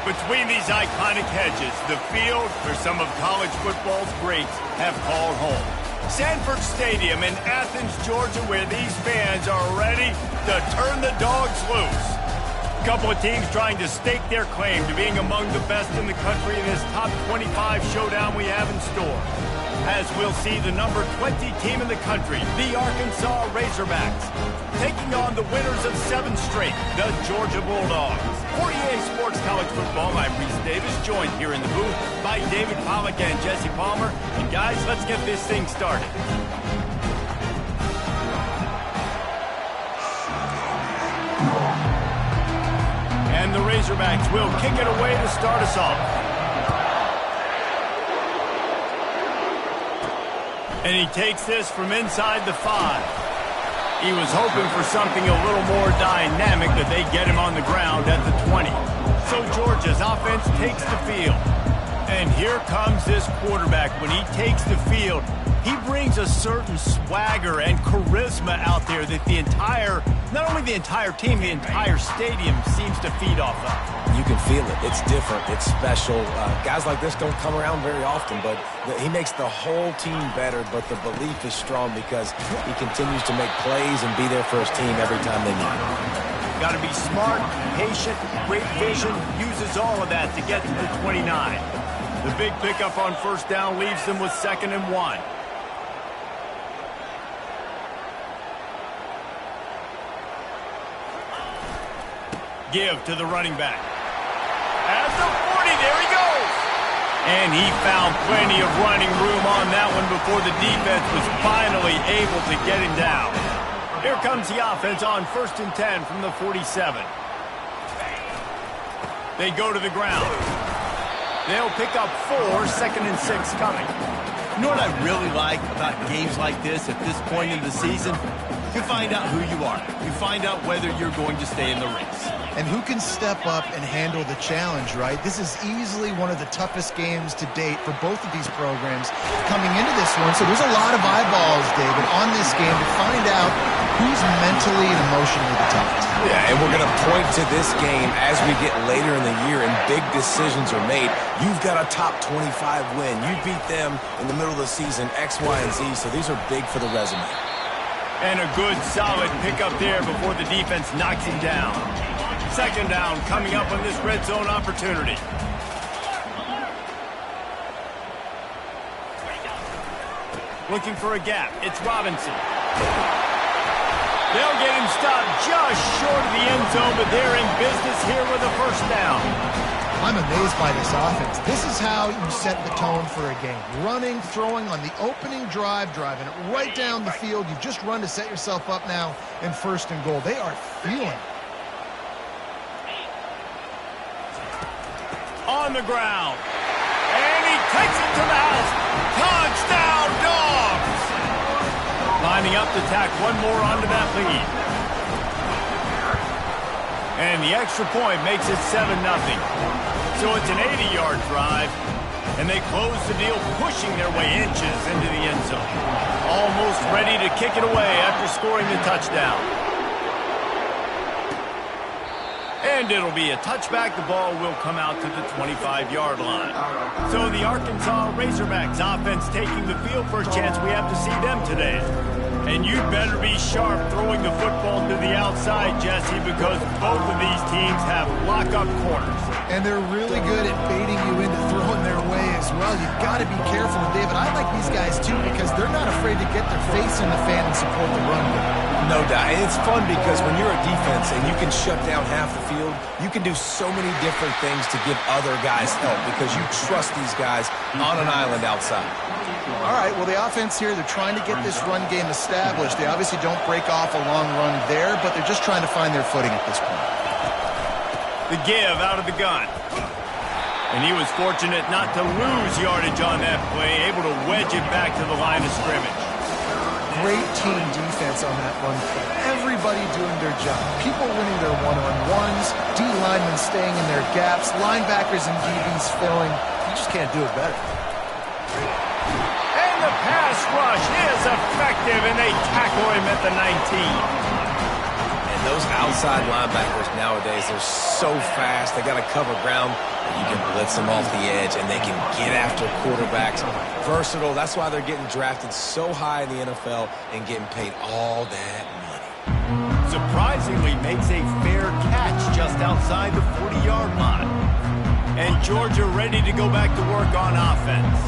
Between these iconic hedges, the field where some of college football's greats have called home. Sanford Stadium in Athens, Georgia, where these fans are ready to turn the dogs loose. A couple of teams trying to stake their claim to being among the best in the country in this top 25 showdown we have in store. As we'll see the number 20 team in the country, the Arkansas Razorbacks, taking on the winners of 7 straight, the Georgia Bulldogs. For EA Sports College Football, I'm Reese Davis, joined here in the booth by David Pollack and Jesse Palmer. And guys, let's get this thing started. And the Razorbacks will kick it away to start us off. And he takes this from inside the 5. He was hoping for something a little more dynamic, that they get him on the ground at the 20. So Georgia's offense takes the field. And here comes this quarterback. When he takes the field, he brings a certain swagger and charisma out there that not only the entire team, the entire stadium seems to feed off of. You can feel it. It's different. It's special. Guys like this don't come around very often, but he makes the whole team better, but the belief is strong because he continues to make plays and be there for his team every time they need him. Got to be smart, patient, great vision, uses all of that to get to the 29. The big pickup on first down leaves them with 2nd and 1. Give to the running back. At the 40, there he goes. And he found plenty of running room on that one before the defense was finally able to get him down. Here comes the offense on 1st and 10 from the 47. They go to the ground. They'll pick up 4, 2nd and 6 coming. You know what I really like about games like this at this point in the season? You find out who you are. You find out whether you're going to stay in the race. And who can step up and handle the challenge, right? This is easily one of the toughest games to date for both of these programs coming into this one. So there's a lot of eyeballs, David, on this game to find out who's mentally and emotionally the toughest. Yeah, and we're going to point to this game as we get later in the year and big decisions are made. You've got a top 25 win. You beat them in the middle of the season, X, Y, and Z, so these are big for the resume. And a good, solid pickup there before the defense knocks him down. 2nd down coming up on this red zone opportunity. Looking for a gap. It's Robinson. They'll get him stopped just short of the end zone, but they're in business here with a 1st down. I'm amazed by this offense. This is how you set the tone for a game. Running, throwing on the opening drive, driving it right down the field. You've just run to set yourself up now in 1st and goal. They are feeling it. On the ground. And he takes it to the house. Touchdown, Dogs! Lining up to tack one more onto that lead. And the extra point makes it 7-0. So it's an 80-yard drive. And they close the deal, pushing their way inches into the end zone. Almost ready to kick it away after scoring the touchdown. And it'll be a touchback. The ball will come out to the 25-yard line. So the Arkansas Razorbacks offense taking the field. First chance we have to see them today. And you'd better be sharp throwing the football to the outside, Jesse, because both of these teams have lock-up corners. And they're really good at baiting you into throwing their way as well. You've got to be careful. And David, I like these guys too because they're not afraid to get their face in the fan and support the run game. No doubt. And it's fun because when you're a defense and you can shut down half the field, you can do so many different things to give other guys help because you trust these guys on an island outside. All right, well, the offense here, they're trying to get this run game established. They obviously don't break off a long run there, but they're just trying to find their footing at this point. The give out of the gun. And he was fortunate not to lose yardage on that play, able to wedge it back to the line of scrimmage. Great team defense on that run play. Everybody doing their job. People winning their one-on-ones, D-linemen staying in their gaps, linebackers and DBs filling. You just can't do it better. And the pass rush is effective, and they tackle him at the 19. And Those outside linebackers nowadays, they're so fast. They got to cover ground. You can blitz them off the edge, and they can get after quarterbacks. Versatile. That's why they're getting drafted so high in the NFL and getting paid all that money. Surprisingly makes a fair catch just outside the 40-yard line. And Georgia ready to go back to work on offense.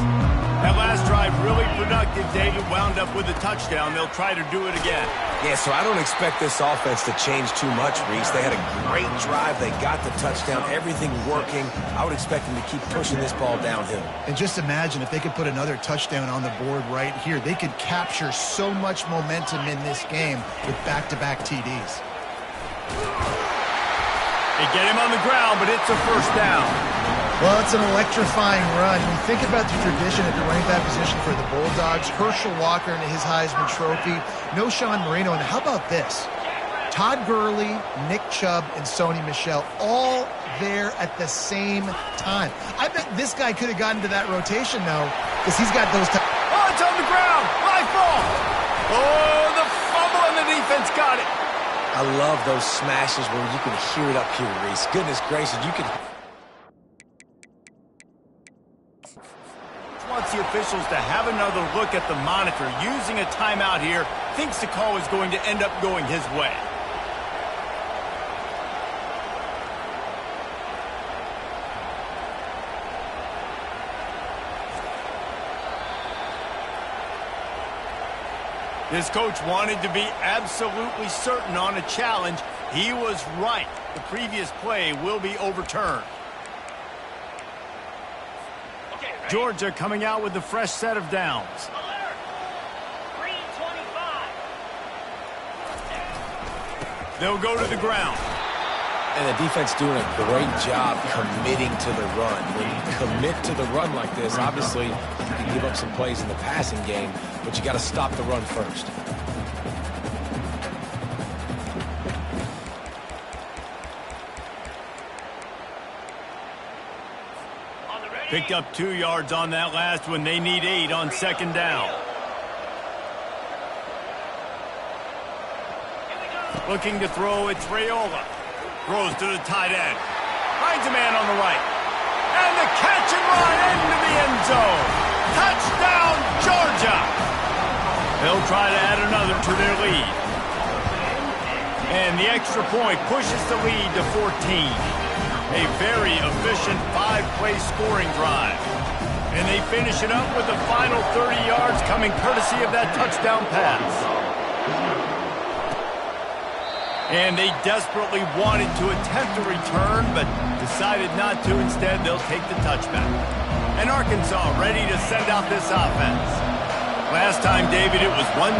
That last drive really productive. David wound up with a touchdown. They'll try to do it again. Yeah, so I don't expect this offense to change too much, Reese. They had a great drive. They got the touchdown. Everything working. I would expect them to keep pushing this ball downhill. And just imagine if they could put another touchdown on the board right here. They could capture so much momentum in this game with back-to-back TDs. They get him on the ground, but it's a first down. Well, it's an electrifying run. You think about the tradition at the running back position for the Bulldogs. Herschel Walker and his Heisman Trophy. No Sean Marino. And how about this? Todd Gurley, Nick Chubb, and Sony Michel all there at the same time. I bet this guy could have gotten to that rotation, though, because he's got those... Oh, it's on the ground. Live ball. Oh, the fumble, and the defense got it. I love those smashes where you can hear it up here, Reese. Goodness gracious, you can... Wants the officials to have another look at the monitor. Using a timeout here, thinks the call is going to end up going his way. This coach wanted to be absolutely certain on a challenge. He was right. The previous play will be overturned. Georgia coming out with a fresh set of downs. They'll go to the ground. And the defense doing a great job committing to the run. When you commit to the run like this, obviously you can give up some plays in the passing game, but you got to stop the run first. Picked up 2 yards on that last one. They need 8 on second down. Looking to throw, it's Raiola. Throws to the tight end. Finds a man on the right. And the catch and run into the end zone. Touchdown, Georgia. They'll try to add another to their lead. And the extra point pushes the lead to 14. A very efficient 5-play scoring drive. And they finish it up with the final 30 yards coming courtesy of that touchdown pass. And they desperately wanted to attempt a return, but decided not to. Instead, they'll take the touchback. And Arkansas ready to send out this offense. Last time, David, it was 1-2-3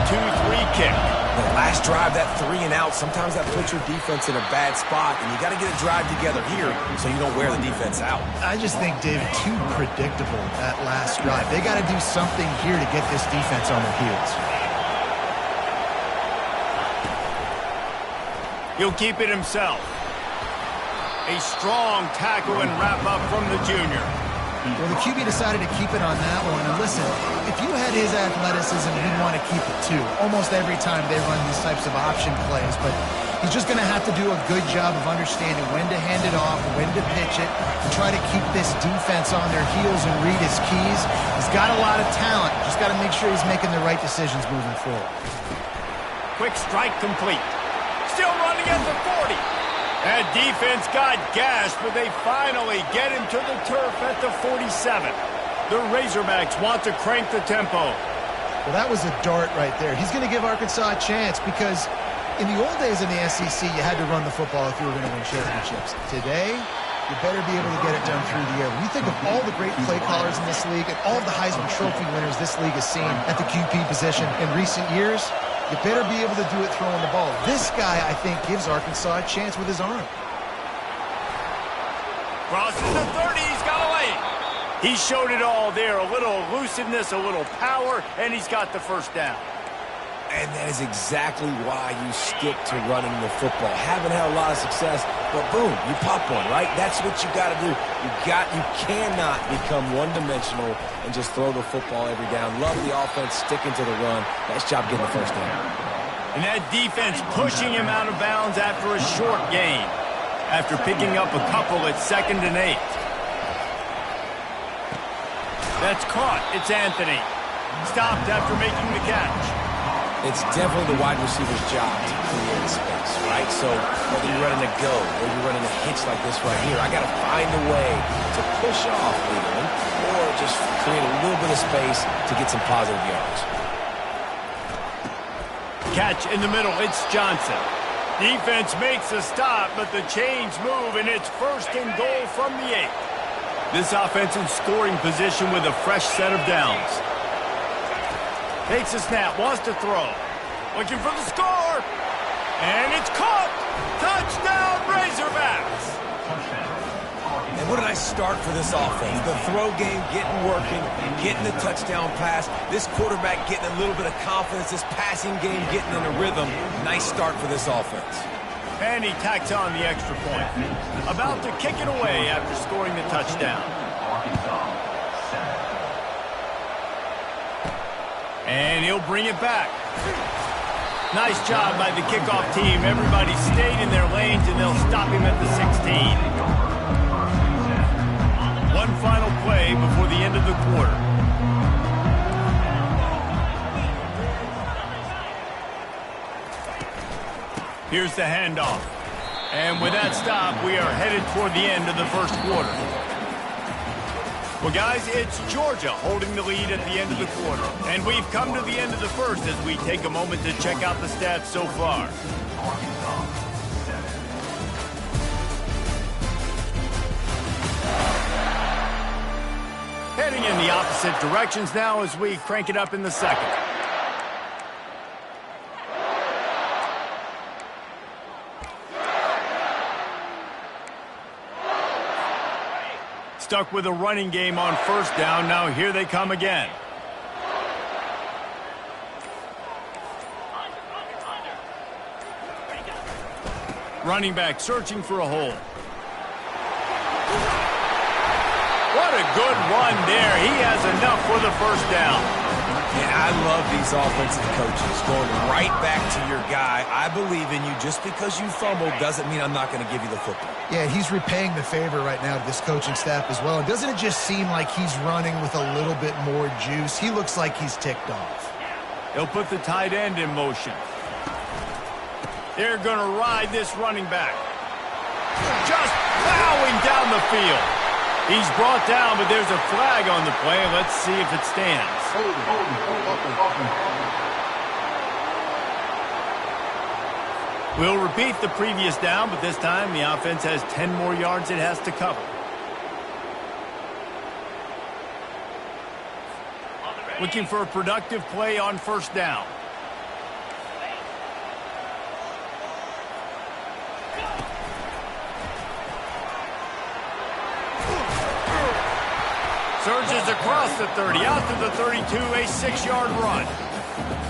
kick. The last drive, that 3 and out, sometimes that puts your defense in a bad spot, and you got to get a drive together here so you don't wear the defense out. I just think, David, too predictable, that last drive. They got to do something here to get this defense on their heels. He'll keep it himself. A strong tackle and wrap up from the junior. Well, the QB decided to keep it on that one. And listen, if you had his athleticism, you'd want to keep it too. Almost every time they run these types of option plays. But he's just going to have to do a good job of understanding when to hand it off, when to pitch it, and try to keep this defense on their heels and read his keys. He's got a lot of talent. Just got to make sure he's making the right decisions moving forward. Quick strike complete. Still running at the 40. That defense got gashed, but they finally get him to the turf at the 47. The Razorbacks want to crank the tempo. Well, that was a dart right there. He's going to give Arkansas a chance because in the old days in the SEC, you had to run the football if you were going to win championships. Today, you better be able to get it done through the air. When you think of all the great play callers in this league and all the Heisman Trophy winners this league has seen at the QP position in recent years, you better be able to do it throwing the ball. This guy, I think, gives Arkansas a chance with his arm. Crosses the 30, he's got a lane. He showed it all there, a little elusiveness, a little power, and he's got the first down. And that is exactly why you stick to running the football. Haven't had a lot of success, but boom, you pop one, right? That's what you got to do. You cannot become one-dimensional and just throw the football every down. Love the offense, sticking to the run. Nice job getting the first down. And that defense pushing him out of bounds after a short gain. After picking up a couple at 2nd and 8. That's caught. It's Anthony. Stopped after making the catch. It's definitely the wide receiver's job to create space, right? So whether you're running a go or you're running a hitch like this right here, I got to find a way to push off Lieberman or just create a little bit of space to get some positive yards. Catch in the middle. It's Johnson. Defense makes a stop, but the chains move, and it's 1st and goal from the 8. This offense in scoring position with a fresh set of downs. Takes a snap, wants to throw. Looking for the score. And it's caught. Touchdown, Razorbacks. And what did I start for this offense? The throw game getting working, getting the touchdown pass. This quarterback getting a little bit of confidence. This passing game getting in a rhythm. Nice start for this offense. And he tacks on the extra point. About to kick it away after scoring the touchdown. And he'll bring it back. Nice job by the kickoff team. Everybody stayed in their lanes, and they'll stop him at the 16. One final play before the end of the quarter. Here's the handoff. And with that stop, we are headed toward the end of the first quarter. Well, guys, it's Georgia holding the lead at the end of the quarter. And we've come to the end of the first as we take a moment to check out the stats so far. Heading in the opposite directions now as we crank it up in the second. Stuck with a running game on 1st down. Now here they come again. Running back searching for a hole. What a good run there. He has enough for the 1st down. And I love these offensive coaches going right back to your guy. I believe in you. Just because you fumbled doesn't mean I'm not going to give you the football. Yeah, he's repaying the favor right now to this coaching staff as well. Doesn't it just seem like he's running with a little bit more juice? He looks like he's ticked off. He'll put the tight end in motion. They're going to ride this running back. Just plowing down the field. He's brought down, but there's a flag on the play. Let's see if it stands. We'll repeat the previous down, but this time the offense has 10 more yards it has to cover. Looking for a productive play on 1st down. Surges across the 30, out to the 32, a 6-yard run.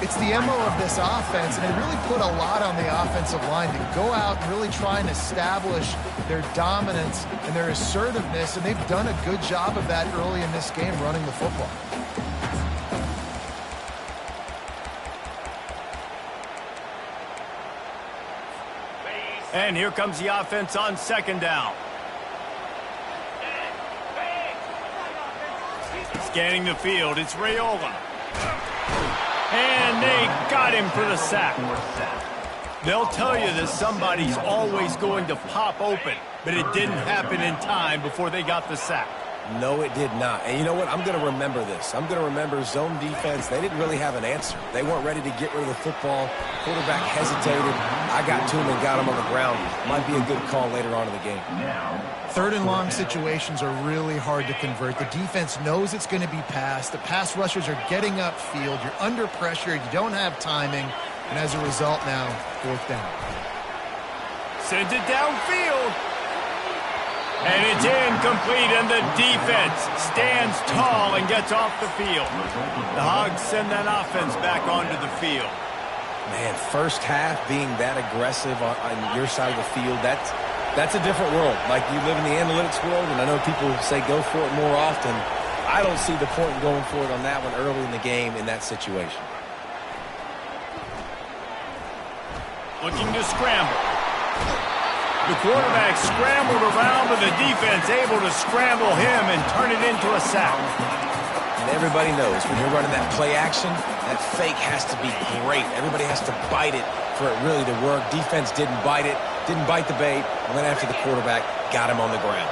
It's the MO of this offense, and they really put a lot on the offensive line to go out and really try and establish their dominance and their assertiveness, and they've done a good job of that early in this game running the football. And here comes the offense on 2nd down. Scanning the field, it's Raiola. And they got him for the sack. They'll tell you that somebody's always going to pop open, but it didn't happen in time before they got the sack. No, it did not. And you know what? I'm going to remember this. I'm going to remember zone defense. They didn't really have an answer. They weren't ready to get rid of the football. Quarterback hesitated. I got to him and got him on the ground. Might be a good call later on in the game. 3rd and long situations are really hard to convert. The defense knows it's going to be passed. The pass rushers are getting upfield. You're under pressure. You don't have timing. And as a result now, 4th down. Sends it downfield. And it's incomplete, and the defense stands tall and gets off the field. The Hogs send that offense back onto the field. Man, 1st half being that aggressive on your side of the field, that's a different world. Like, you live in the analytics world, and I know people say go for it more often. I don't see the point in going for it on that one early in the game in that situation. looking to scramble. The quarterback scrambled around, but the defense able to scramble him and turn it into a sack. And everybody knows when you're running that play action, that fake has to be great. Everybody has to bite it for it really to work. Defense didn't bite it, didn't bite the bait, went after the quarterback, got him on the ground.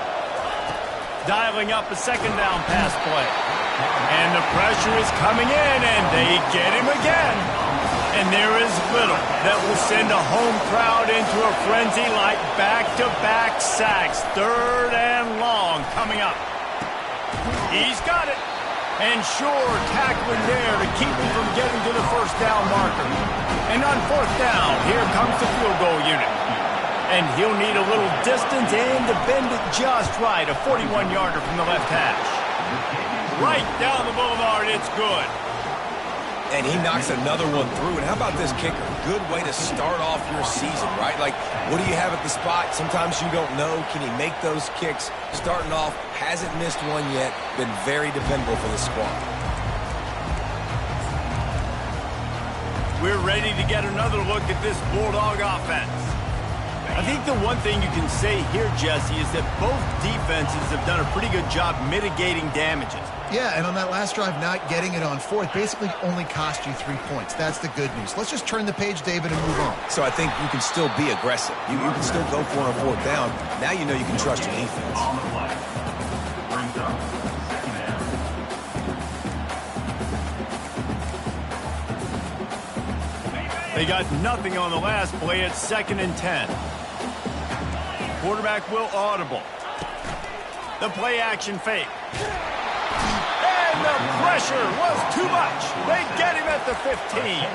Dialing up a second down pass play. And the pressure is coming in, and they get him again. And there is little that will send a home crowd into a frenzy like back-to-back sacks. 3rd and long coming up. He's got it. And sure, tackling there to keep him from getting to the first down marker. And on 4th down, here comes the field goal unit. And he'll need a little distance and to bend it just right. A 41-yarder from the left hash. Right down the boulevard, it's good. And he knocks another one through. And how about this kicker? Good way to start off your season, right? Like, what do you have at the spot? Sometimes you don't know. Can he make those kicks? Starting off, hasn't missed one yet. Been very dependable for the squad. We're ready to get another look at this Bulldog offense. I think the one thing you can say here, Jesse, is that both defenses have done a pretty good job mitigating damages. Yeah, and on that last drive, not getting it on 4th basically only cost you 3 points. That's the good news. Let's just turn the page, David, and move on. So I think you can still be aggressive. You can still go for it on 4th down. Now you know you can trust your defense. They got nothing on the last play. It's 2nd and 10. Quarterback will audible. The play action fake. And the pressure was too much. They get him at the 15.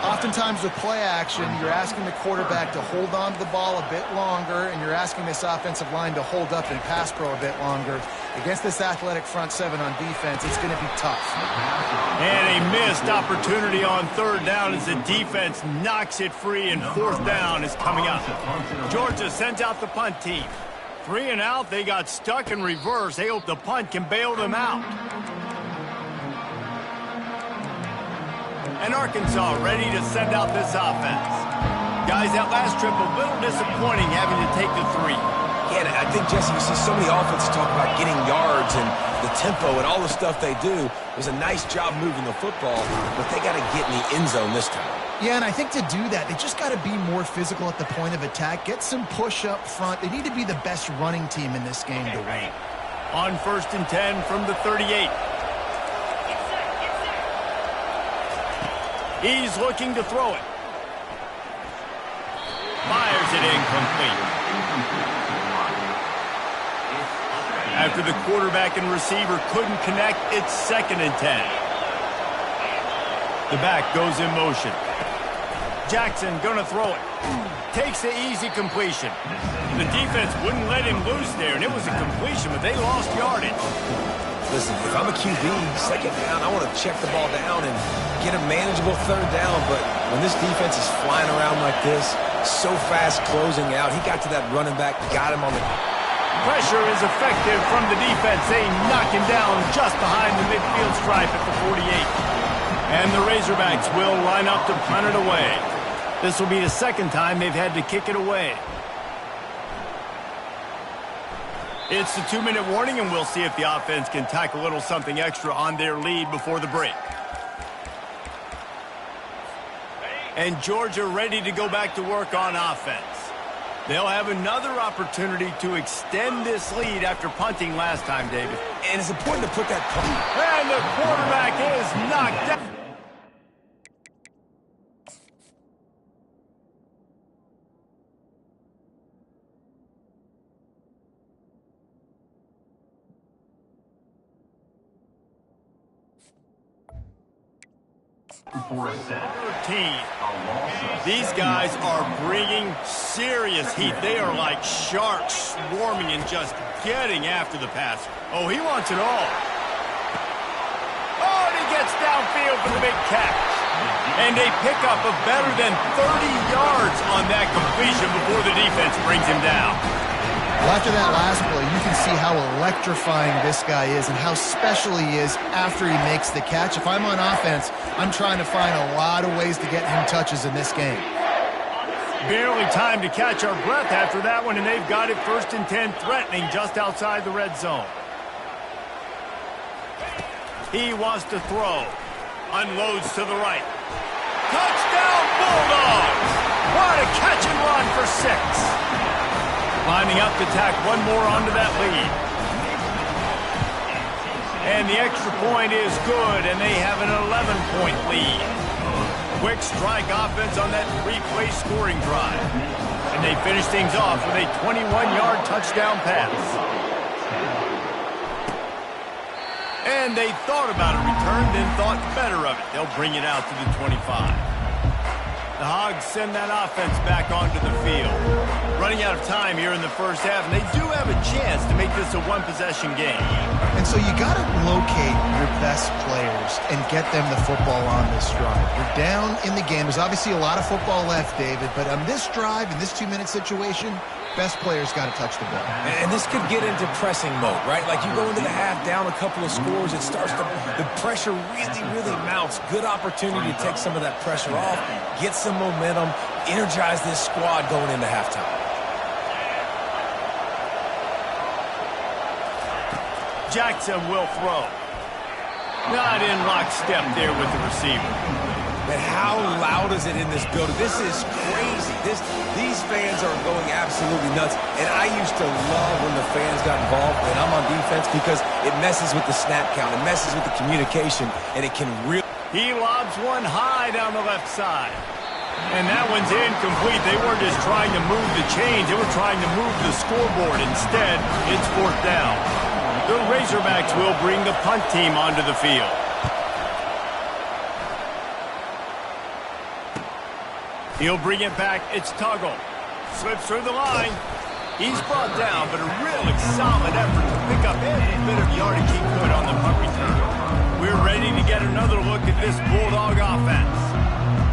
Oftentimes with play action, you're asking the quarterback to hold on to the ball a bit longer, and you're asking this offensive line to hold up in pass pro a bit longer. Against this athletic front 7 on defense, it's going to be tough. And a missed opportunity on 3rd down as the defense knocks it free, and 4th down is coming up. Georgia sends out the punt team. 3 and out, they got stuck in reverse. They hope the punt can bail them out. And Arkansas ready to send out this offense. Guys, that last trip a little disappointing having to take the 3. Yeah, and I think, Jesse, you see so many offenses talk about getting yards and the tempo and all the stuff they do. It was a nice job moving the football, but they got to get in the end zone this time. Yeah, and I think to do that, they just got to be more physical at the point of attack, get some push up front. They need to be the best running team in this game to win. On 1st and 10 from the 38. He's looking to throw it. Fires it incomplete. After the quarterback and receiver couldn't connect, it's 2nd and 10. The back goes in motion. Jackson gonna throw it. Takes the easy completion. The defense wouldn't let him loose there, and it was a completion, but they lost yardage. Listen, if I'm a QB, 2nd down, I want to check the ball down and get a manageable 3rd down, but when this defense is flying around like this, so fast closing out, he got to that running back, got him on the... Pressure is effective from the defense. They knock him down just behind the midfield stripe at the 48. And the Razorbacks will line up to punt it away. This will be the 2nd time they've had to kick it away. It's the 2-minute warning, and we'll see if the offense can tack a little something extra on their lead before the break. And Georgia ready to go back to work on offense. They'll have another opportunity to extend this lead after punting last time, David. And it's important to put that punt. And the quarterback is knocked down. These guys are bringing serious heat. They are like sharks swarming and just getting after the passer. Oh, he wants it all. Oh, and he gets downfield for the big catch. And they pick up a better than 30 yards on that completion before the defense brings him down. Well, after that last play, you can see how electrifying this guy is and how special he is after he makes the catch. If I'm on offense, I'm trying to find a lot of ways to get him touches in this game. Barely time to catch our breath after that one, and they've got it 1st and 10, threatening just outside the red zone. He wants to throw. Unloads to the right. Touchdown, Bulldogs! What a catch and run for 6. Lining up to tack one more onto that lead. And the extra point is good, and they have an 11-point lead. Quick strike offense on that 3-play scoring drive. And they finish things off with a 21-yard touchdown pass. And they thought about a return, then thought better of it. They'll bring it out to the 25. The Hogs send that offense back onto the field. Running out of time here in the first half, and they do have a chance to make this a one-possession game. And so you got to locate your best players and get them the football on this drive. You're down in the game. There's obviously a lot of football left, David, but on this drive, in this 2-minute situation, best players got to touch the ball. And this could get into pressing mode, right? Like you go into the half down a couple of scores, it starts to, the pressure really mounts. Good opportunity to take some of that pressure off, get some momentum, energize this squad going into halftime. Jackson will throw. Not in lockstep there with the receiver. And how loud is it in this building? This is crazy. These fans are going absolutely nuts. And I used to love when the fans got involved when I'm on defense because it messes with the snap count. It messes with the communication, and it can really... He lobs one high down the left side. And that one's incomplete. They weren't just trying to move the chains. They were trying to move the scoreboard. Instead, it's 4th down. The Razorbacks will bring the punt team onto the field. He'll bring it back. It's Tuggle. Slips through the line. He's brought down, but a really solid effort to pick up every bit of yardage he could on the punt return. We're ready to get another look at this Bulldog offense.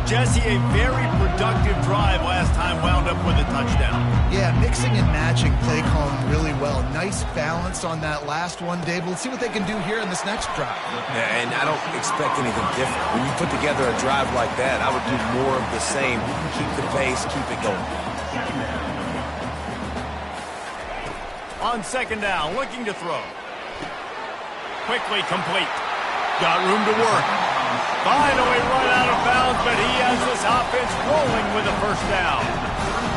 Jesse, a very productive drive last time wound up with a touchdown. Yeah, mixing and matching play calling really well. Nice balance on that last one, Dave. Let's see what they can do here in this next drive. Yeah, and I don't expect anything different. When you put together a drive like that, I would do more of the same. Keep the pace, keep it going. On 2nd down, looking to throw. Quickly complete. Got room to work. Finally run out of bounds, but he has this offense rolling with a 1st down.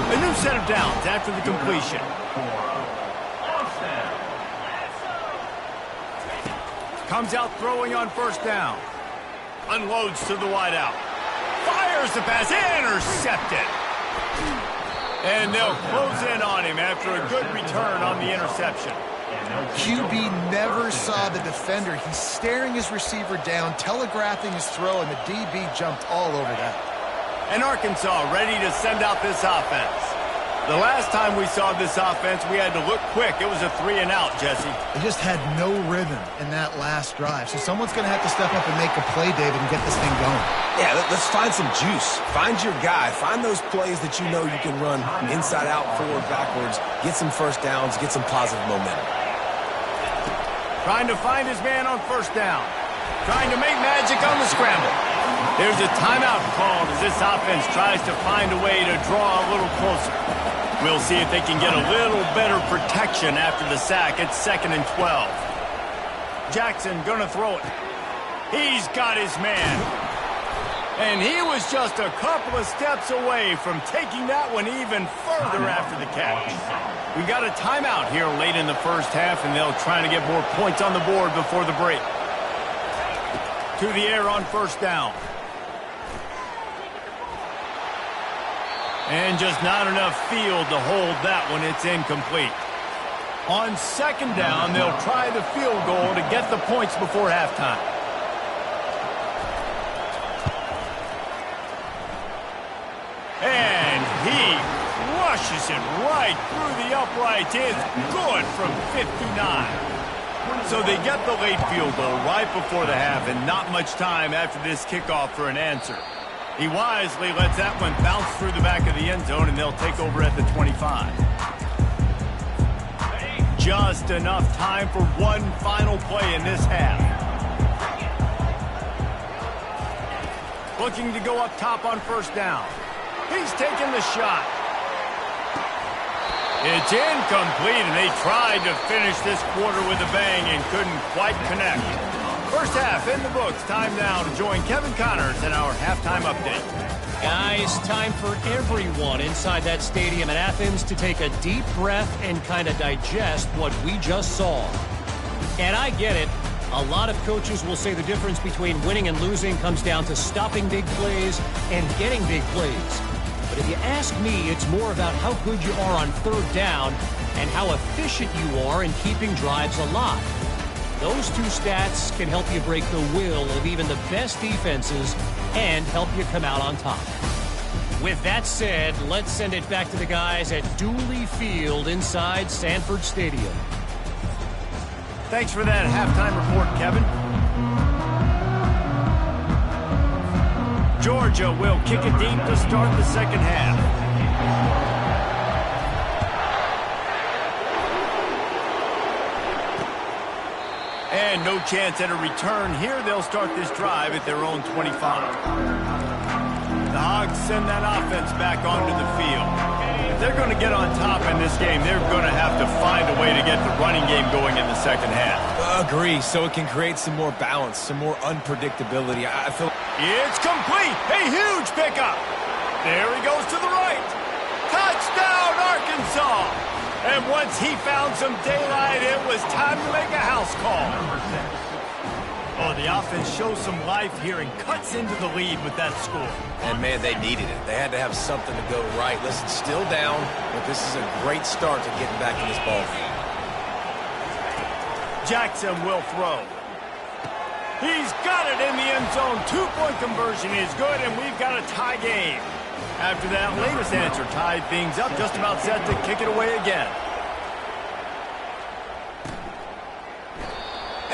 A new set of downs after the completion. Comes out throwing on 1st down. Unloads to the wideout. Fires the pass, intercepted. And they'll close in on him after a good return on the interception. QB never saw the defender. He's staring his receiver down, telegraphing his throw, and the DB jumped all over that. And Arkansas ready to send out this offense. The last time we saw this offense, we had to look quick. It was a 3-and-out, Jesse. They just had no rhythm in that last drive. So someone's going to have to step up and make a play, David, and get this thing going. Yeah, let's find some juice. Find your guy. Find those plays that you know you can run inside out, forward, backwards. Get some 1st downs. Get some positive momentum. Trying to find his man on 1st down. Trying to make magic on the scramble. There's a timeout called as this offense tries to find a way to draw a little closer. We'll see if they can get a little better protection after the sack. It's 2nd and 12. Jackson gonna throw it. He's got his man. And he was just a couple of steps away from taking that one even further after the catch. We got a timeout here late in the first half, and they'll try to get more points on the board before the break. To the air on 1st down. And just not enough field to hold that one. It's incomplete. On 2nd down, they'll try the field goal to get the points before halftime. And he rushes it right through the uprights. It's good from 59. So they get the late field goal right before the half, and not much time after this kickoff for an answer. He wisely lets that one bounce through the back of the end zone, and they'll take over at the 25. Just enough time for one final play in this half. Looking to go up top on 1st down. He's taking the shot. It's incomplete, and they tried to finish this quarter with a bang and couldn't quite connect. First half in the books. Time now to join Kevin Connors in our halftime update. Guys, time for everyone inside that stadium in Athens to take a deep breath and kind of digest what we just saw. And I get it. A lot of coaches will say the difference between winning and losing comes down to stopping big plays and getting big plays. But if you ask me, it's more about how good you are on third down and how efficient you are in keeping drives alive. Those two stats can help you break the will of even the best defenses and help you come out on top. With that said, let's send it back to the guys at Dooley Field inside Sanford Stadium. Thanks for that halftime report, Kevin. Georgia will kick it deep to start the second half. And no chance at a return here. They'll start this drive at their own 25. The Hogs send that offense back onto the field. If they're going to get on top in this game, they're going to have to find a way to get the running game going in the second half. Agree, so it can create some more balance, some more unpredictability. I feel it's complete. A huge pickup. There he goes to the right. Touchdown, Arkansas. And once he found some daylight, it was time to make a house call. Oh, the offense shows some life here and cuts into the lead with that score. And, man, they needed it. They had to have something to go right. Listen, still down, but this is a great start to getting back in this ball game. Jackson will throw. He's got it in the end zone. Two-point conversion is good, and we've got a tie game. After that latest answer tied things up, just about set to kick it away again.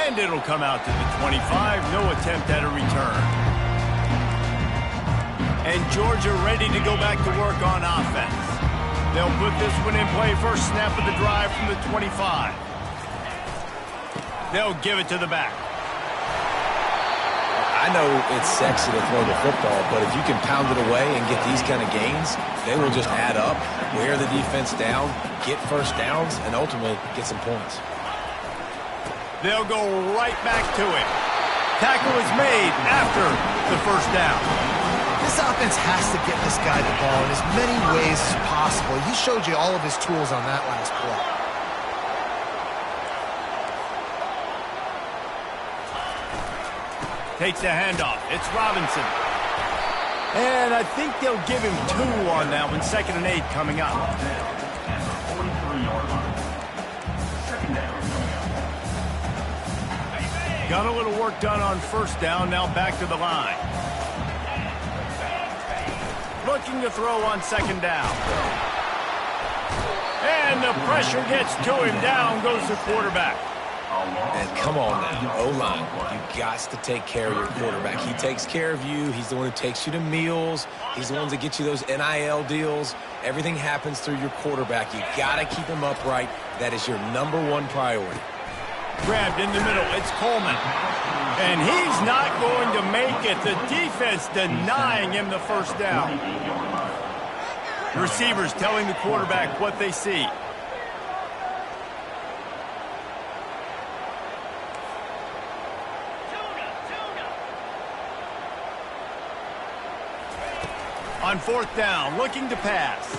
And it'll come out to the 25. No attempt at a return. And Georgia ready to go back to work on offense. They'll put this one in play. First snap of the drive from the 25. They'll give it to the back. I know it's sexy to throw the football, but if you can pound it away and get these kind of gains, they will just add up, wear the defense down, get first downs, and ultimately get some points. They'll go right back to it. Tackle is made after the first down. This offense has to get this guy the ball in as many ways as possible. He showed you all of his tools on that last play. Takes the handoff. It's Robinson. And I think they'll give him 2 on that one. 2nd and 8 coming up. Got a little work done on first down. Now back to the line. Looking to throw on 2nd down. And the pressure gets to him. Down goes the quarterback. And come on now, O-line, you got to take care of your quarterback. He takes care of you. He's the one who takes you to meals. He's the one that gets you those NIL deals. Everything happens through your quarterback. You got to keep him upright. That is your #1 priority. Grabbed in the middle. It's Coleman. And he's not going to make it. The defense denying him the first down. Receivers telling the quarterback what they see. On 4th down, looking to pass.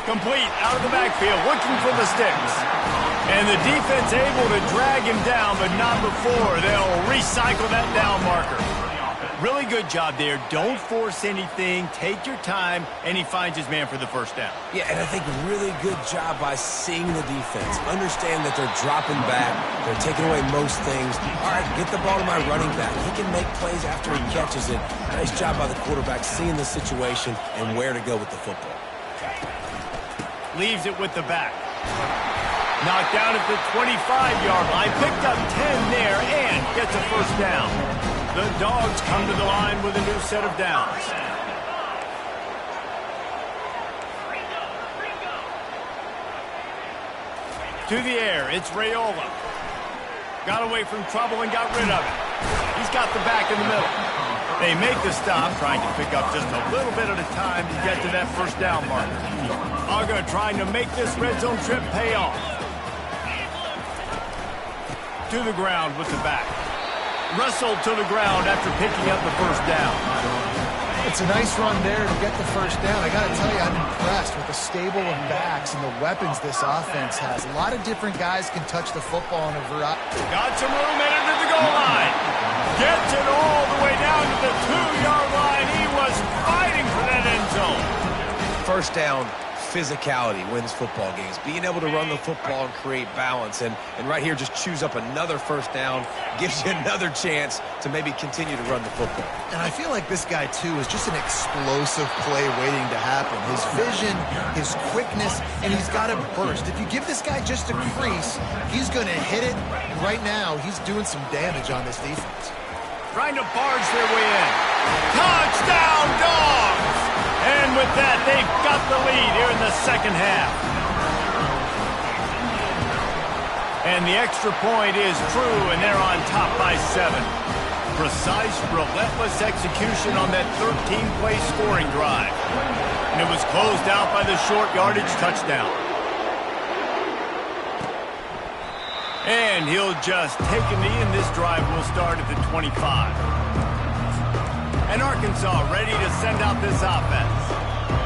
Complete, out of the backfield, looking for the sticks. And the defense able to drag him down, but not before. They'll recycle that down marker. Really good job there. Don't force anything. Take your time, and he finds his man for the first down. Yeah, and I think really good job by seeing the defense. Understand that they're dropping back. They're taking away most things. All right, get the ball to my running back. He can make plays after he catches it. Nice job by the quarterback seeing the situation and where to go with the football. Leaves it with the back. Knocked down at the 25-yard line. Picked up 10 there and gets a first down. The Dogs come to the line with a new set of downs. To the air, it's Raiola. Got away from trouble and got rid of it. He's got the back in the middle. They make the stop, trying to pick up just a little bit at a time to get to that first down marker. Uga trying to make this red zone trip pay off. To the ground with the back. Wrestled to the ground after picking up the first down. It's a nice run there to get the first down. I got to tell you, I'm impressed with the stable of backs and the weapons this offense has. A lot of different guys can touch the football in a variety. Got some room headed to the goal line. Gets it all the way down to the 2-yard line. He was fighting for that end zone. First down, physicality wins football games. Being able to run the football and create balance. And right here, just choose up another first down. Gives you another chance to maybe continue to run the football. And I feel like this guy, too, is just an explosive play waiting to happen. His vision, his quickness, and he's got a burst. If you give this guy just a crease, he's going to hit it. Right now, he's doing some damage on this defense. Trying to barge their way in. Touchdown, Dogs! And with that, they've got the lead here in the second half. And the extra point is true, and they're on top by 7. Precise, relentless execution on that 13-play scoring drive. And it was closed out by the short yardage touchdown. And he'll just take a knee, and this drive will start at the 25. And Arkansas ready to send out this offense.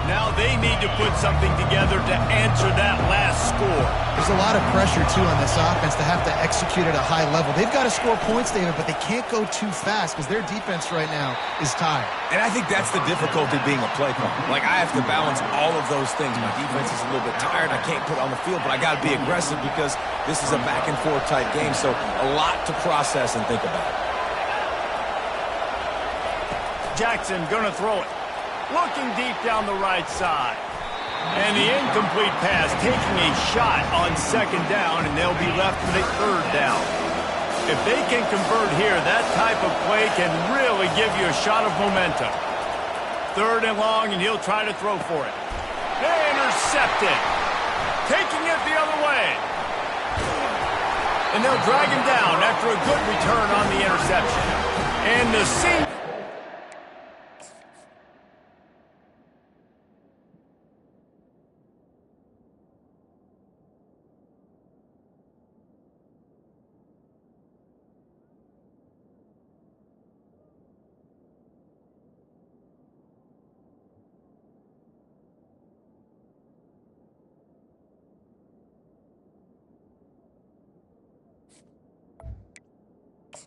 Now they need to put something together to answer that last score. There's a lot of pressure, too, on this offense to have to execute at a high level. They've got to score points, David, but they can't go too fast because their defense right now is tired. And I think that's the difficulty being a play caller. Like, I have to balance all of those things. My defense is a little bit tired. I can't put on the field, but I got to be aggressive because this is a back-and-forth type game, so a lot to process and think about. Jackson gonna throw it. Looking deep down the right side. And the incomplete pass taking a shot on second down, and they'll be left with a third down. If they can convert here, that type of play can really give you a shot of momentum. Third and long, and he'll try to throw for it. Intercepted. Taking it the other way. And they'll drag him down after a good return on the interception. And the scene.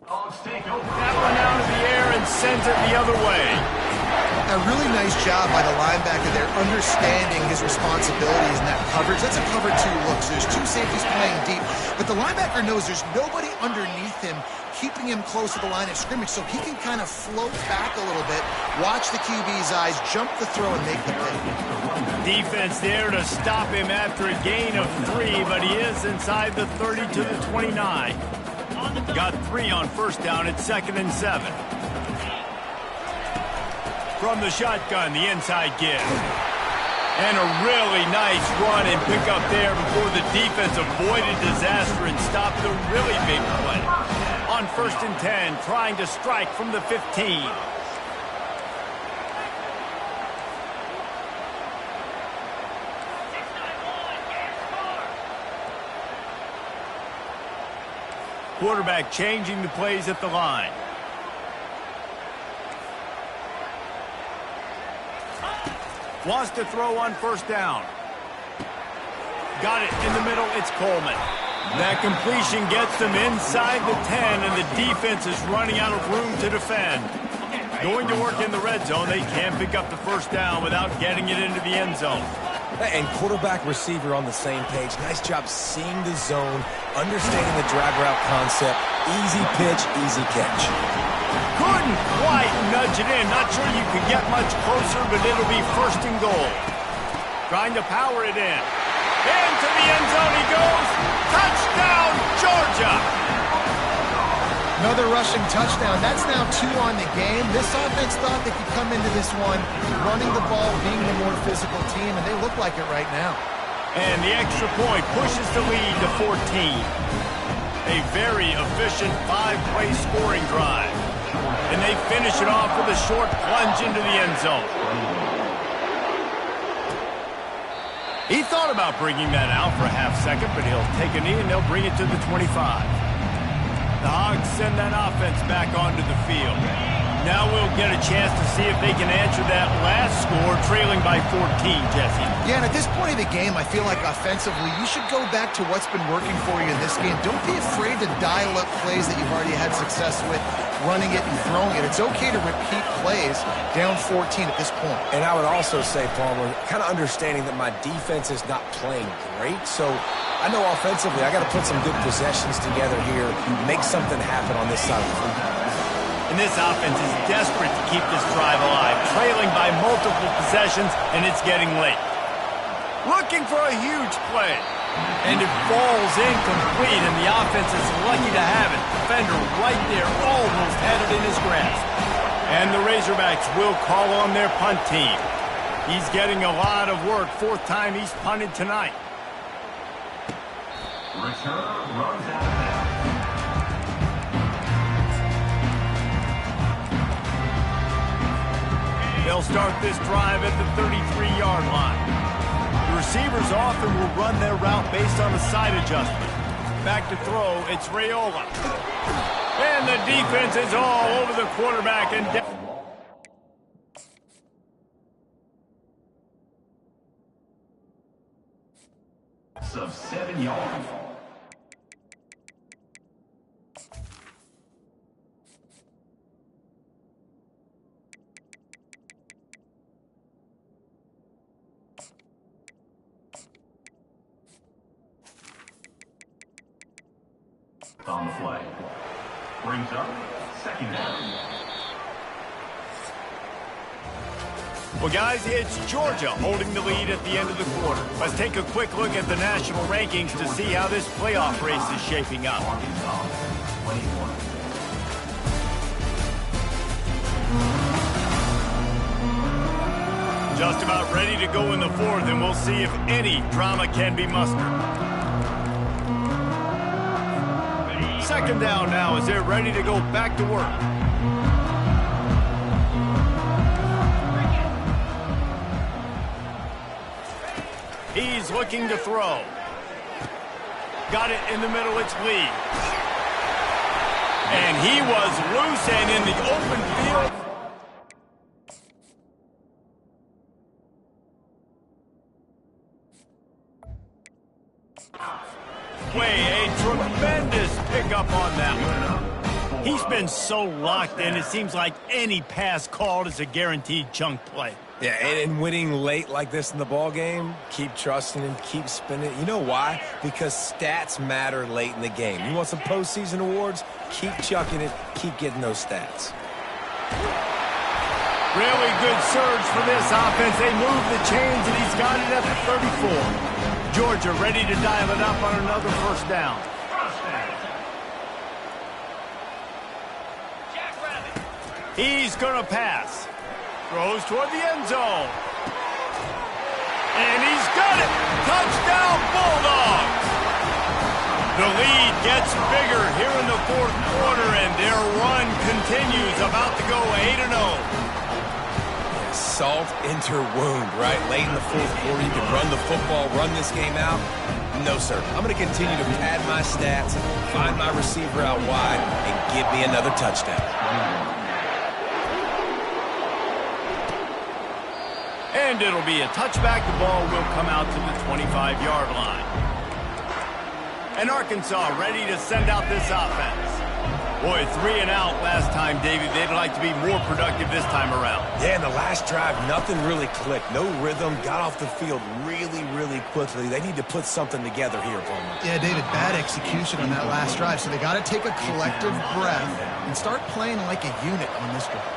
That one out of the air and sends it the other way. A really nice job by the linebacker there, understanding his responsibilities in that coverage. That's a cover 2 look, so there's 2 safeties playing deep. But the linebacker knows there's nobody underneath him keeping him close to the line of scrimmage, so he can kind of float back a little bit, watch the QB's eyes, jump the throw, and make the play. Defense there to stop him after a gain of 3, but he is inside the 30 to the 29. Got 3 on first down at 2nd and 7. From the shotgun, the inside give. And a really nice run and pick up there before the defense avoided disaster and stopped a really big play. On 1st and 10, trying to strike from the 15. Quarterback changing the plays at the line. Wants to throw on first down. Got it in the middle. It's Coleman. That completion gets them inside the 10, and the defense is running out of room to defend. Going to work in the red zone. They can't pick up the first down without getting it into the end zone. And quarterback receiver on the same page. Nice job seeing the zone, understanding the drag route concept. Easy pitch, easy catch. Couldn't quite nudge it in. Not sure you could get much closer, but it'll be 1st and goal. Trying to power it in. Into the end zone he goes. Touchdown, Georgia! Another rushing touchdown. That's now 2 on the game. This offense thought they could come into this one running the ball, being the more physical team, and they look like it right now. And the extra point pushes the lead to 14. A very efficient 5-play scoring drive. And they finish it off with a short plunge into the end zone. He thought about bringing that out for a half second, but he'll take a knee and they'll bring it to the 25. The Hogs send that offense back onto the field. Now we'll get a chance to see if they can answer that last score, trailing by 14, Jesse. Yeah, and at this point of the game, I feel like offensively, you should go back to what's been working for you in this game. Don't be afraid to dial up plays that you've already had success with, running it and throwing it. It's okay to repeat plays down 14 at this point. And I would also say, Palmer, kind of understanding that my defense is not playing great, so I know offensively I got to put some good possessions together here, make something happen on this side of the field. And this offense is desperate to keep this drive alive, trailing by multiple possessions, and it's getting late. Looking for a huge play. And it falls incomplete, and the offense is lucky to have it. Defender right there, almost had it in his grasp. And the Razorbacks will call on their punt team. He's getting a lot of work, fourth time he's punted tonight. Return runs out of bounds. They'll start this drive at the 33-yard line. The receivers often will run their route based on a side adjustment. Back to throw, it's Raiola. And the defense is all over the quarterback and down. Of 7 yards. On the flag. Brings up second down. Well, guys, it's Georgia holding the lead at the end of the quarter. Let's take a quick look at the national rankings to see how this playoff race is shaping up. Just about ready to go in the fourth, and we'll see if any drama can be mustered. Second down now as they're ready to go back to work. He's looking to throw. Got it in the middle, it's Lee. And he was loose and in the open field. A tremendous pickup on that one. He's been so locked in, it seems like any pass called is a guaranteed chunk play. Yeah, and winning late like this in the ball game, keep trusting him, keep spinning. You know why? Because stats matter late in the game. You want some postseason awards? Keep chucking it, keep getting those stats. Really good surge for this offense. They move the chains, and he's got it at the 34. Georgia ready to dial it up on another first down. He's going to pass. Throws toward the end zone. And he's got it. Touchdown, Bulldogs. The lead gets bigger here in the fourth quarter, and their run continues. About to go 8-0. Salt into wound, right? Late in the fourth quarter, you can run the football, run this game out. No, sir. I'm going to continue to pad my stats, find my receiver out wide, and give me another touchdown. And it'll be a touchback. The ball will come out to the 25-yard line. And Arkansas ready to send out this offense. Boy, 3 and out last time, David. They'd like to be more productive this time around. Yeah, in the last drive, nothing really clicked. No rhythm, got off the field really, really quickly. They need to put something together here, Palmer. Yeah, David, bad execution on that last drive, so they got to take a collective breath and start playing like a unit on this drive.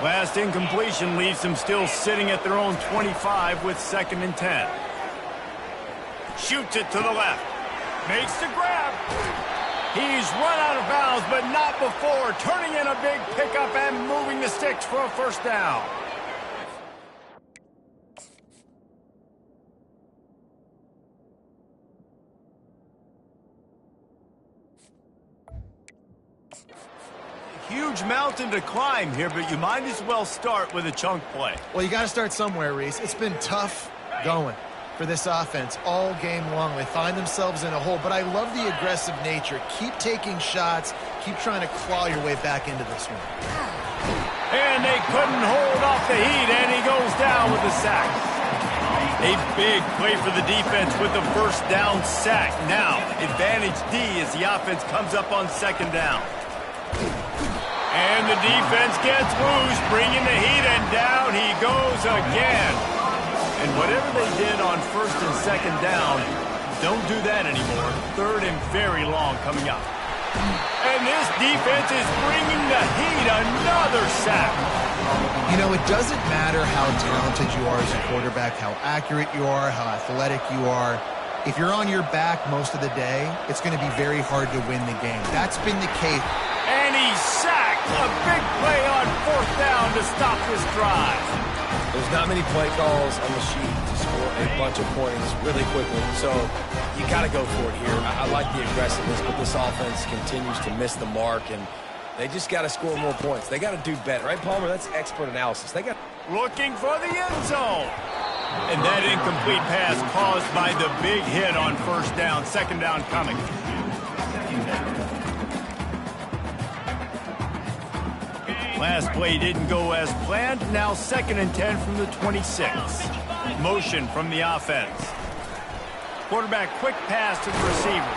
Last incompletion leaves them still sitting at their own 25 with 2nd and 10. Shoots it to the left. Makes the grab. He's run out of bounds, but not before. Turning in a big pickup and moving the sticks for a first down. Huge mountain to climb here, but you might as well start with a chunk play. Well, you got to start somewhere, Reese. It's been tough going for this offense all game long. They find themselves in a hole, but I love the aggressive nature. Keep taking shots. Keep trying to claw your way back into this one. And they couldn't hold off the heat, and he goes down with the sack. A big play for the defense with the first down sack. Now, advantage D as the offense comes up on second down. And the defense gets loose, bringing the heat, and down he goes again. And whatever they did on first and second down, don't do that anymore. Third and very long coming up. And this defense is bringing the heat. Another sack. You know, it doesn't matter how talented you are as a quarterback, how accurate you are, how athletic you are. If you're on your back most of the day, it's going to be very hard to win the game. That's been the case. And he's sacked. A big play on fourth down to stop this drive. There's not many play calls on the sheet to score a bunch of points really quickly, so you got to go for it here. I like the aggressiveness, but this offense continues to miss the mark, and they just got to score more points. They got to do better, right, Palmer? That's expert analysis. They got looking for the end zone. And that incomplete pass caused by the big hit on first down. Second down coming. Last play didn't go as planned. Now 2nd and 10 from the 26. Motion from the offense. Quarterback quick pass to the receiver.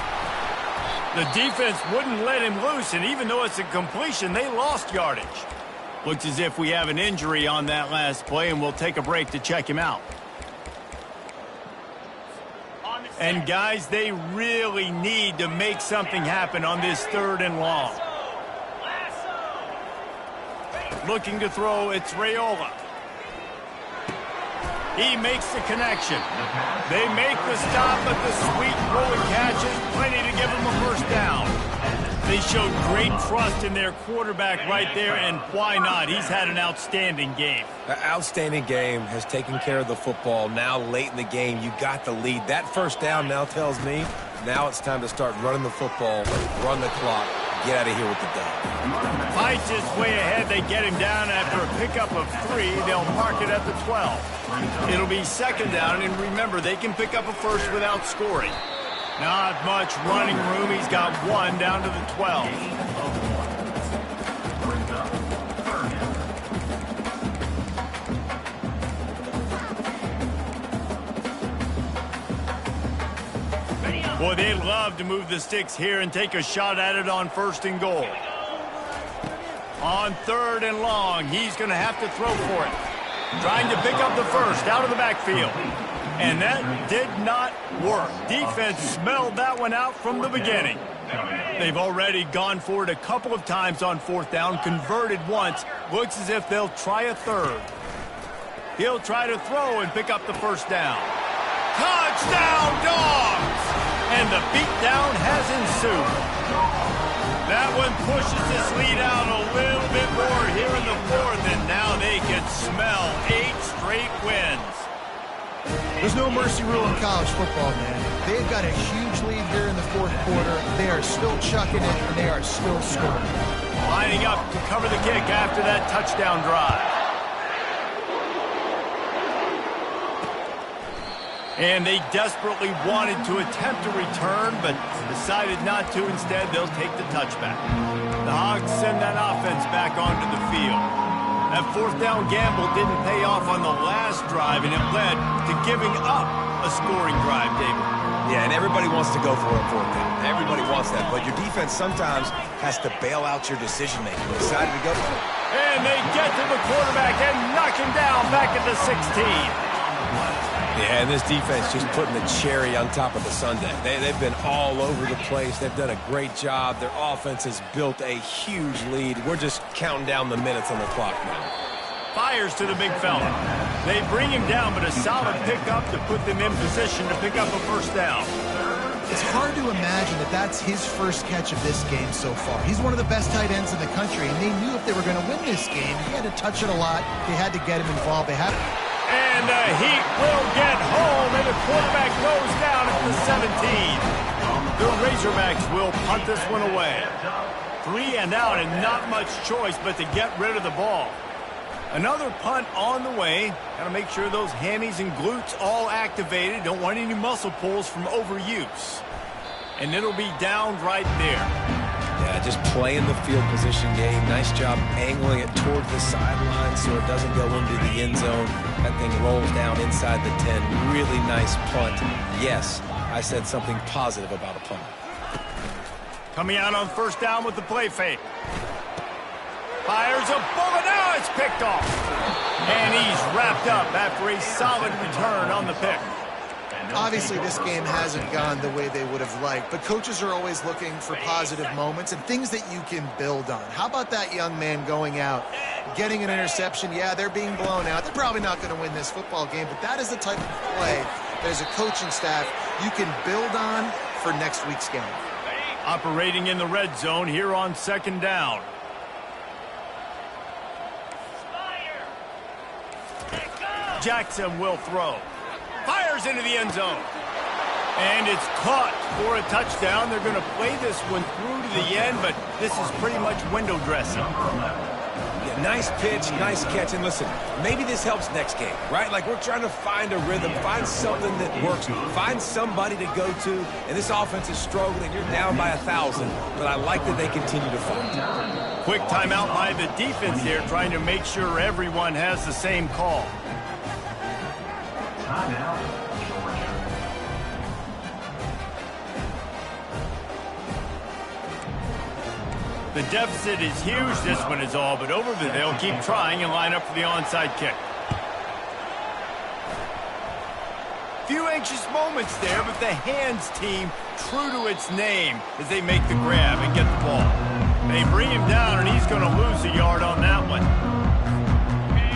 The defense wouldn't let him loose, and even though it's a completion, they lost yardage. Looks as if we have an injury on that last play, and we'll take a break to check him out. And guys, they really need to make something happen on this 3rd and long. Looking to throw, it's Raiola. He makes the connection. They make the stop, but the sweet rolling catch is plenty to give him a first down. They showed great trust in their quarterback right there, and why not? He's had an outstanding game. An outstanding game, has taken care of the football. Now late in the game, you got the lead. That first down now tells me now it's time to start running the football, run the clock, get out of here with the dub. Fights his way ahead. They get him down after a pickup of 3. They'll mark it at the 12. It'll be second down, and remember, they can pick up a first without scoring. Not much running room. He's got 1 down to the 12. Boy, they'd love to move the sticks here and take a shot at it on 1st and goal. On 3rd and long, he's going to have to throw for it. Trying to pick up the first out of the backfield. And that did not work. Defense smelled that one out from the beginning. They've already gone for it a couple of times on 4th down, converted once. Looks as if they'll try a 3rd. He'll try to throw and pick up the first down. Touchdown, Dogs! And the beatdown has ensued. That one pushes this lead out a little bit more here in the 4th, and now they can smell 8 straight wins. There's no mercy rule in college football, man. They've got a huge lead here in the 4th quarter. They are still chucking it, and they are still scoring. Lining up to cover the kick after that touchdown drive. And they desperately wanted to attempt a return, but decided not to. Instead, they'll take the touchback. The Hogs send that offense back onto the field. That 4th down gamble didn't pay off on the last drive, and it led to giving up a scoring drive, David. Yeah, and everybody wants to go for a 4th down. Everybody wants that, but your defense sometimes has to bail out your decision-making. They decided to go for it. And they get to the quarterback and knock him down back at the 16. Yeah, and this defense just putting the cherry on top of the sundae. They've been all over the place. They've done a great job. Their offense has built a huge lead. We're just counting down the minutes on the clock now. Fires to the big fella. They bring him down, but a solid pickup to put them in position to pick up a first down. It's hard to imagine that that's his first catch of this game so far. He's one of the best tight ends in the country, and they knew if they were going to win this game, he had to touch it a lot. They had to get him involved. They had. And the Heat will get home, and the quarterback goes down at the 17. The Razorbacks will punt this one away. 3 and out and not much choice but to get rid of the ball. Another punt on the way. Got to make sure those hammies and glutes all activated. Don't want any muscle pulls from overuse. And it'll be down right there. Yeah, just playing the field position game. Nice job angling it toward the sideline so it doesn't go into the end zone. That thing rolls down inside the 10. Really nice punt. Yes, I said something positive about a punt. Coming out on first down with the play fake. Fires a bullet. Now it's picked off. And he's wrapped up after a solid return on the pick. Obviously, this game hasn't gone the way they would have liked, but coaches are always looking for positive moments and things that you can build on. How about that young man going out, getting an interception? Yeah, they're being blown out. They're probably not going to win this football game, but that is the type of play that as a coaching staff you can build on for next week's game. Operating in the red zone here on second down. Jackson will throw. Fires into the end zone. And it's caught for a touchdown. They're going to play this one through to the end, but this is pretty much window dressing. Yeah, nice pitch, nice catch. And listen, maybe this helps next game, right? Like we're trying to find a rhythm, find something that works, find somebody to go to. And this offense is struggling. You're down by 1,000, but I like that they continue to fight. Quick timeout by the defense here, trying to make sure everyone has the same call. Timeout, Georgia. The deficit is huge. This one is all but over, but they'll keep trying and line up for the onside kick. Few anxious moments there, but the hands team true to its name as they make the grab and get the ball. They bring him down, and he's going to lose a yard on that one.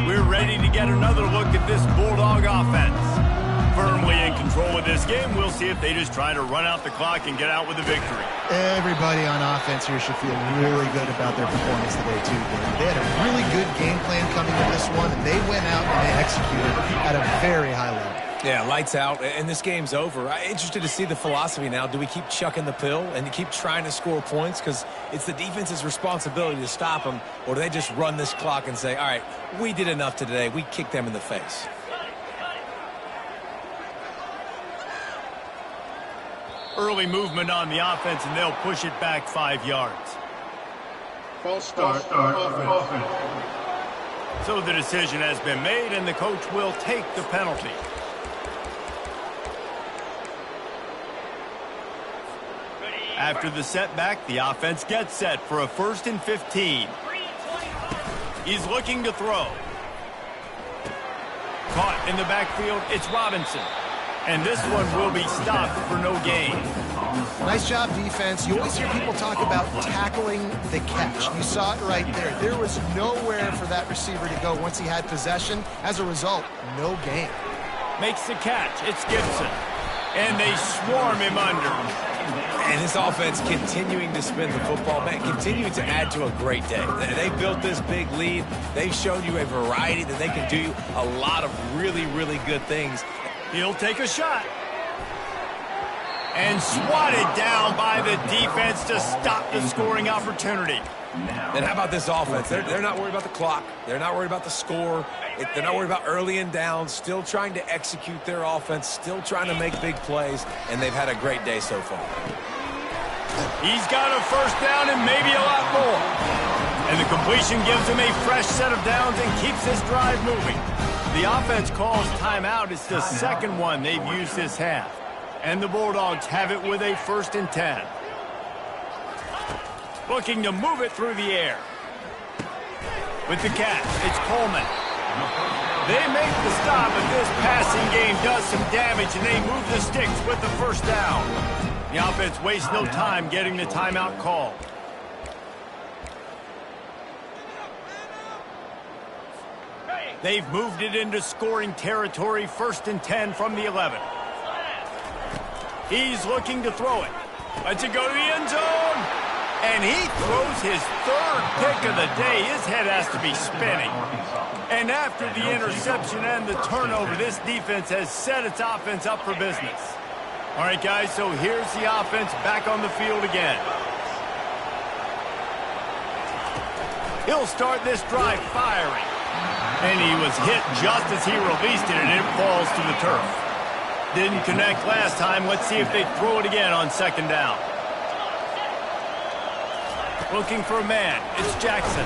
We're ready to get another look at this Bulldog offense. Firmly in control of this game. We'll see if they just try to run out the clock and get out with a victory. Everybody on offense here should feel really good about their performance today, too, David. They had a really good game plan coming to this one, and they went out and they executed at a very high level. Yeah, lights out, and this game's over. I'm interested to see the philosophy now. Do we keep chucking the pill and keep trying to score points? Because it's the defense's responsibility to stop them, or do they just run this clock and say, all right, we did enough today. We kicked them in the face. Early movement on the offense, and they'll push it back 5 yards. False start offense. So the decision has been made, and the coach will take the penalty. After the setback, the offense gets set for a 1st and 15. He's looking to throw. Caught in the backfield, it's Robinson. And this one will be stopped for no gain. Nice job, defense. You always hear people talk about tackling the catch. You saw it right there. There was nowhere for that receiver to go once he had possession. As a result, no gain. Makes the catch. It's Gibson. And they swarm him under. And this offense continuing to spin the football, man, continuing to add to a great day. They built this big lead. They've shown you a variety that they can do a lot of really, really good things. He'll take a shot. And swatted down by the defense to stop the scoring opportunity. And how about this offense? They're not worried about the clock. They're not worried about the score. They're not worried about early and down. Still trying to execute their offense. Still trying to make big plays. And they've had a great day so far. He's got a first down and maybe a lot more. And the completion gives him a fresh set of downs and keeps this drive moving. The offense calls timeout. It's the second one they've used this half. And the Bulldogs have it with a 1st and 10. Looking to move it through the air. With the catch, it's Coleman. They make the stop, but this passing game does some damage, and they move the sticks with the first down. The offense wastes no time getting the timeout called. They've moved it into scoring territory, 1st and 10 from the 11. He's looking to throw it. Lets it go to the end zone. And he throws his 3rd pick of the day. His head has to be spinning. And after the interception and the turnover, this defense has set its offense up for business. All right, guys, so here's the offense back on the field again. He'll start this drive firing. And he was hit just as he released it, and it falls to the turf. Didn't connect last time. Let's see if they throw it again on second down. Looking for a man. It's Jackson.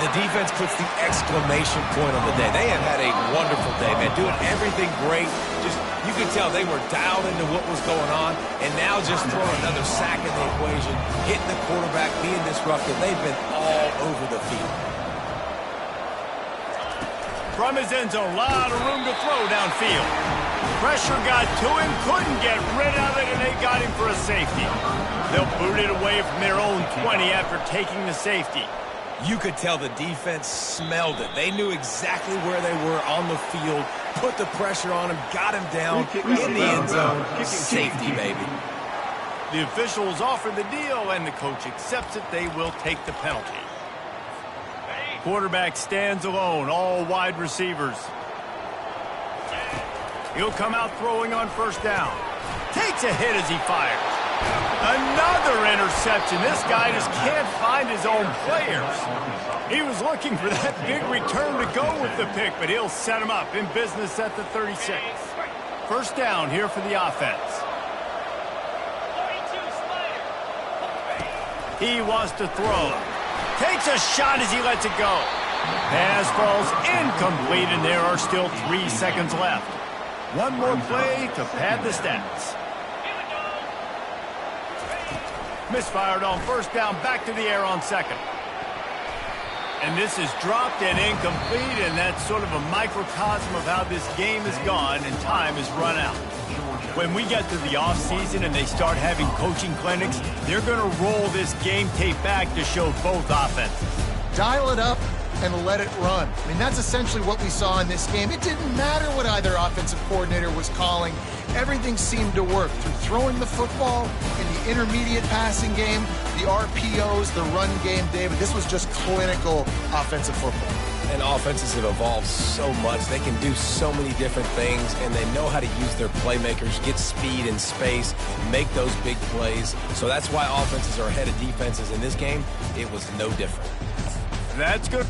The defense puts the exclamation point on the day. They have had a wonderful day, man, doing everything great. Just, you could tell they were dialed into what was going on, and now just throw another sack in the equation, hitting the quarterback, being disruptive. They've been all over the field. From his end zone, a lot of room to throw downfield. Pressure got to him, couldn't get rid of it, and they got him for a safety. They'll boot it away from their own 20 after taking the safety. You could tell the defense smelled it. They knew exactly where they were on the field, put the pressure on him, got him down in the end zone. Safety, baby. The officials offer the deal, and the coach accepts it. They will take the penalty. Quarterback stands alone, all wide receivers. He'll come out throwing on first down. Takes a hit as he fires. Another interception. This guy just can't find his own players. He was looking for that big return to go with the pick, but he'll set him up in business at the 36. First down here for the offense. He wants to throw. Takes a shot as he lets it go. Pass falls incomplete, and there are still 3 seconds left. One more play to pad the stats. Misfired on first down, back to the air on second. And this is dropped and incomplete, and that's sort of a microcosm of how this game has gone, and time has run out. When we get to the offseason and they start having coaching clinics, they're going to roll this game tape back to show both offenses. Dial it up and let it run. I mean, that's essentially what we saw in this game. It didn't matter what either offensive coordinator was calling. Everything seemed to work through throwing the football in the intermediate passing game, the RPOs, the run game, David. This was just clinical offensive football. And offenses have evolved so much. They can do so many different things, and they know how to use their playmakers, get speed and space, make those big plays. So that's why offenses are ahead of defenses in this game. It was no different. That's good.